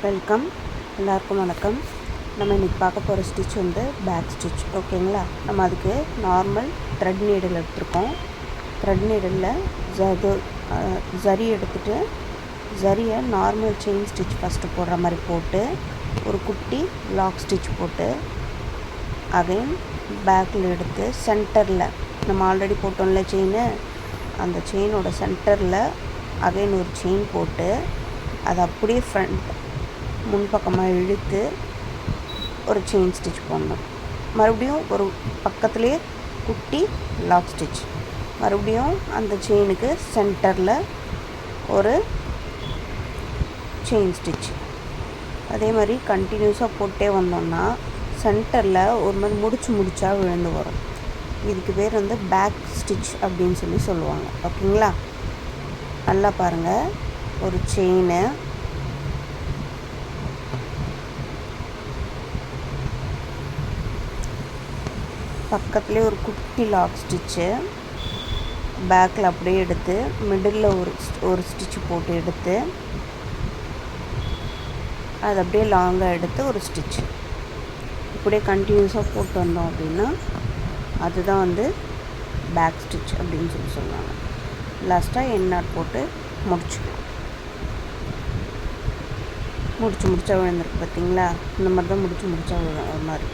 Welcome, எல்லாருக்கும் வணக்கம். நம்ம இன்றைக்கி பார்க்க போகிற ஸ்டிச் வந்து பேக் ஸ்டிச். ஓகேங்களா? நம்ம அதுக்கு நார்மல் த்ரெட் நீடில் எடுத்துருக்கோம். த்ரெட் நீடில் ஜரி எடுத்துகிட்டு ஜரியை நார்மல் செயின் ஸ்டிச் ஃபஸ்ட்டு போடுற மாதிரி போட்டு ஒரு குட்டி லாக் ஸ்டிச் போட்டு அகைன் பேக்கில் எடுத்து சென்டரில் நம்ம ஆல்ரெடி போட்டோம்ல செயின், அந்த செயினோட சென்டரில் அகைன் ஒரு செயின் போட்டு அதை அப்படியே ஃப்ரண்ட் முன்பக்கமாக இழுத்து ஒரு செயின் ஸ்டிச் போடணும். மறுபடியும் ஒரு பக்கத்துலேயே குட்டி லாக் ஸ்டிச், மறுபடியும் அந்த செயினுக்கு சென்டரில் ஒரு செயின் ஸ்டிச். அதே மாதிரி கண்டினியூஸாக போட்டே வந்தோம்னா சென்டரில் ஒரு மாதிரி முடிச்சா விழுந்து வரும். இதுக்கு பேர் வந்து பேக் ஸ்டிச் அப்படின்னு சொல்லுவாங்க. ஓகேங்களா? நல்லா பாருங்கள். ஒரு செயினு, பக்கத்துலேயே ஒரு குட்டி லாக் ஸ்டிச்சு, பேக்கில் அப்படியே எடுத்து மிடில் ஒரு ஸ்டிச்சு போட்டு எடுத்து அது அப்படியே லாங்காக எடுத்து ஒரு ஸ்டிச், இப்படியே கண்டினியூஸாக போட்டு வந்தோம் அப்படின்னா அதுதான் வந்து பேக் ஸ்டிச் அப்படின்னு சொல்லுவாங்க. லாஸ்ட்டாக எண்ட் நாட் போட்டு முடிச்சா விழுந்திருக்கு. பார்த்தீங்களா? இந்த மாதிரி தான் முடிச்சா விழும் ஒரு மாதிரி.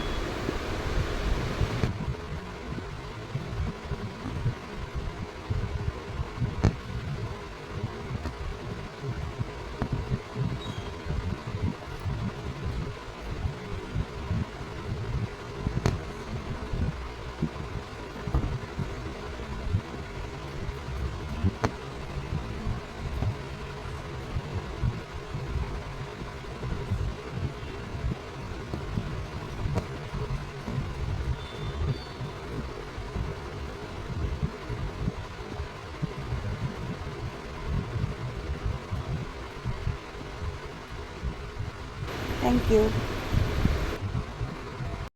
Thank you.